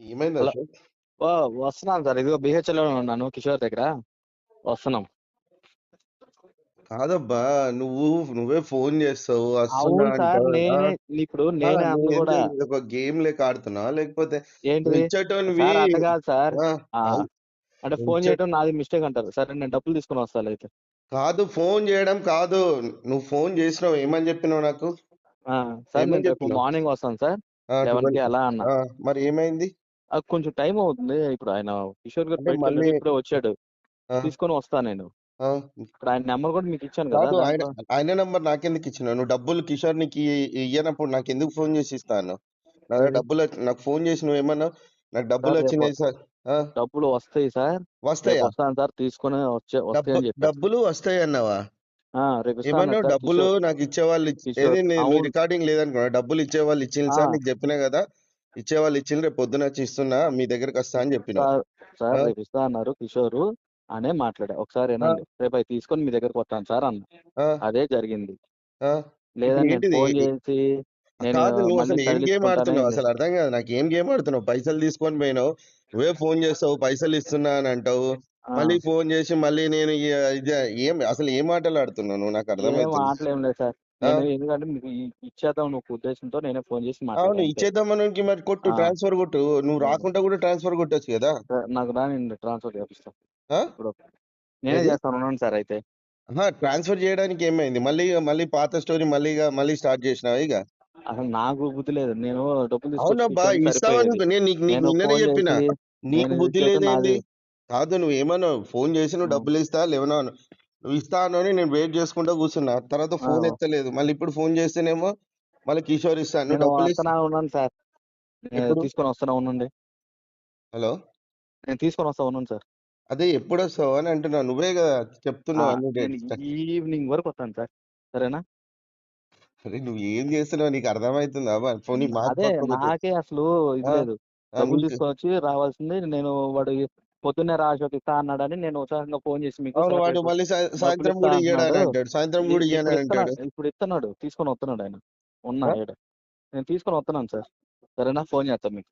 ఏమైంది హలో. అశోక్? ఓ, వస్తున్నాను సార్. ఇదిగో BHL లో ఉన్నాను, కిషోర్ దగ్గర. వస్తున్నాం. కాదబ్బా, నువ్వే ఫోన్ చేస్తావు, వస్తున్నా అవును సార్, అంటావు. ఇప్పుడు ఆ, నేనే నువ్వు అందు ఏంది కూడా. ఒక గేమ్ లెక్క ఆడుతున్నావా, లేకపోతే నువ్వు ఏంటిది ఇచ్చేటోనివి? సార్? అట్ట కాదు సార్. ఆ, ఆ, అవ్- అంటే నువ్వు ఫోన్ ఇచ్చే చేయడం నాది మిస్టేక్ అంటారు. సరే, నేను డబ్బులు తీసుకుని వస్తాను అయితే. కాదు, ఫోన్ చేయడం కాదు. నువ్వు ఫోన్ చేసినావు, ఏమని చెప్పినావు నాకు? ఆ, సార్ ఏమని నేను రేపు చెప్పినావు? మార్నింగ్ వస్తాను సార్. 11కి 12కి. అలా అన్న. మరి ఏమైంది? కొంచెం టైం అవుతుంది. ఇప్పుడు ఆయన కిషోర్ గారు అంటే బయటకు మళ్ళీ వెళ్ళారు, ఇప్పుడే వచ్చాడు. ఆ, తీసుకొని వస్తాను నేను. ఆ, ఇప్పుడు ఆయన నెంబర్ కూడా మీకు ఇచ్చాను కదా కాదు, ఆయన దాంట్లో. ఆయన నంబర్ నాకెందుకు ఇచ్చినావు? నువ్వు డబ్బులు కిషోర్ నీకు ఇయ్యనప్పుడు నాకెందుకు ఫోన్ చేసి ఇస్తాను? నా దగ్గర ఏది డబ్బులు నాకు ఫోన్ చేసి నువ్వేమన్నా నాకు డబ్బులు సార్? రేపు వచ్చినాయి సార్. ఆ, డబ్బులు వస్తాయి సార్. రేపు వస్తాయా? వస్తాను సార్, తీసుకొని వస్తాయని చెప్పారు సార్. డబ్బులు వస్తాయి అన్నావా? రేపు ఇస్తా అన్నారు ఏమన్నావు? సార్ డబ్బులు కిషోర్. నాకు ఇచ్చేవాళ్ళు ఏది, కిషోర్ నువ్వు అవును. రికార్డింగ్ లేదనుకున్నా. డబ్బులు ఇచ్చేవాళ్ళు ఇచ్చింది సార్, ఆ, నీకు చెప్పినా కదా. ఇచ్చేవాళ్ళు ఇచ్చింది, రేపు పొద్దున వచ్చి ఇస్తున్నా, మీ దగ్గరకు వస్తా అని చెప్పినావు. సార్ సార్ ఆ, రేపు ఇస్తా అన్నారు కిషోర్ అనే మాట్లాడా. ఒకసారి ఆ, ఏనండి, రేపు అవి తీసుకొని మీ దగ్గరకు వస్తాను సార్ అన్న. ఆ, అదే జరిగింది. ఆ. ఇప్పుడు లేదని నేను ఏంటిది? ఫోన్ చేసి నేను కాదు, నువ్వు మళ్ళీ అసలు ఏం గేమ్ తగిలించుకుంటానే ఆడుతున్నావు? అసలు అర్థం కాదు నాకు. ఏం గేమ్ ఆడుతున్నావు? పైసలు తీసుకొని పోయినావు, నువ్వే ఫోన్ చేస్తావు, పైసలు ఇస్తున్నా అని అంటావు. ఆ, మళ్ళీ ఫోన్ చేసి మళ్ళీ నేను ఏం అసలు ఏం ఆటలు ఆడుతున్నావు నువ్వు? నాకు ఏం అర్థమవుతుంది. ఆటలేం లేదు సార్. ఆ, నేను ఎందుకంటే మీకు ఇచ్చేద్దాం ఒక ఉద్దేశంతో నేనే ఫోన్ చేసి అవును, మాట్లాడా అంతే. ఇచ్చేద్దామనికి మరి కొట్టు, ఆ, ట్రాన్స్ఫర్ కొట్టు. నువ్వు రాకుండా కూడా ట్రాన్స్ఫర్ కొట్టొచ్చు కదా. సార్ నాకు రాని ట్రాన్స్ఫర్ చేపిస్తాను ఆ, ఇప్పుడు. నేనే ఏది? చేస్తాను, ఉన్నాను సార్ అయితే. ట్రాన్స్ఫర్ చేయడానికి ఏమైంది? మళ్ళీ పాత స్టోరీ మళ్ళీ స్టార్ట్ చేసినావా ఇక? అసలు నాకు బుద్ధి లేదు. నేను డబ్బులు తీసుకొచ్చి అవునబ్బా, ఇచ్చాను ఇస్తావని సరిపోయేది. నేను నీకు నేను నిన్ననే ఫోన్ చెప్పిన. చేసి నీకు నేను ఇది బుద్ధి చేయటం లేదేంది? నాది. కాదు, నువ్వు ఏమన్నావు? ఫోన్ చేసి నువ్వు ఆ, డబ్బులు ఇస్తా లేవనా నువ్వు ఇస్తా అని నేను వెయిట్ చేసుకుంటా కూర్చున్నా. తర్వాత ఆ, ఫోన్ ఎత్తలేదు. మళ్ళీ ఇప్పుడు ఫోన్ చేస్తేనేమో మళ్ళీ కిషోర్ ఇస్తా, నువ్వు నేను డబ్బులు ఇస్తా. వస్తానా ఉన్నాను సార్. నేను ఎప్పుడు? తీసుకొని వస్తానా ఉండండి. హలో. నేను తీసుకొని వస్తా ఉన్నాను సార్. అదే ఎప్పుడు వస్తావు అని అంటున్నా. నువ్వే కదా చెప్తున్నావు అన్ని నేను డేట్స్. ఈవినింగ్ వరకు వస్తాను సార్. సరేనా? అరే, నువ్వు ఏం చేస్తున్నావు నీకు అర్థమవుతుందా? పోనీ మాకు అదే పక్క పెట్టు. నాకే అసలు ఇది ఆ, లేదు. ఆ, డబ్బులు నీకు తీసుకొని వచ్చి రావాల్సింది నేను. వాడు పొద్దున్నే రాజోకి ఇస్తా అన్నాడని నేను ఉత్సాహంగా ఫోన్ చేసి మీకు అవును, సార్ వాడు రేపు మళ్ళీ డబ్బులు సాయంత్రం ఇస్తా కూడా అంటున్నాడు. ఇయ్యడని అంటాడు, సాయంత్రం కూడా ఇయ్యనని అంటాడు. ఇప్పుడు ఇస్తున్నాడు, తీసుకొని వస్తున్నాడు ఆయన. ఉన్నా ఆ? ఏడు. నేను తీసుకొని వస్తున్నాను సార్. సరేనా? ఫోన్ చేస్తాను మీకు.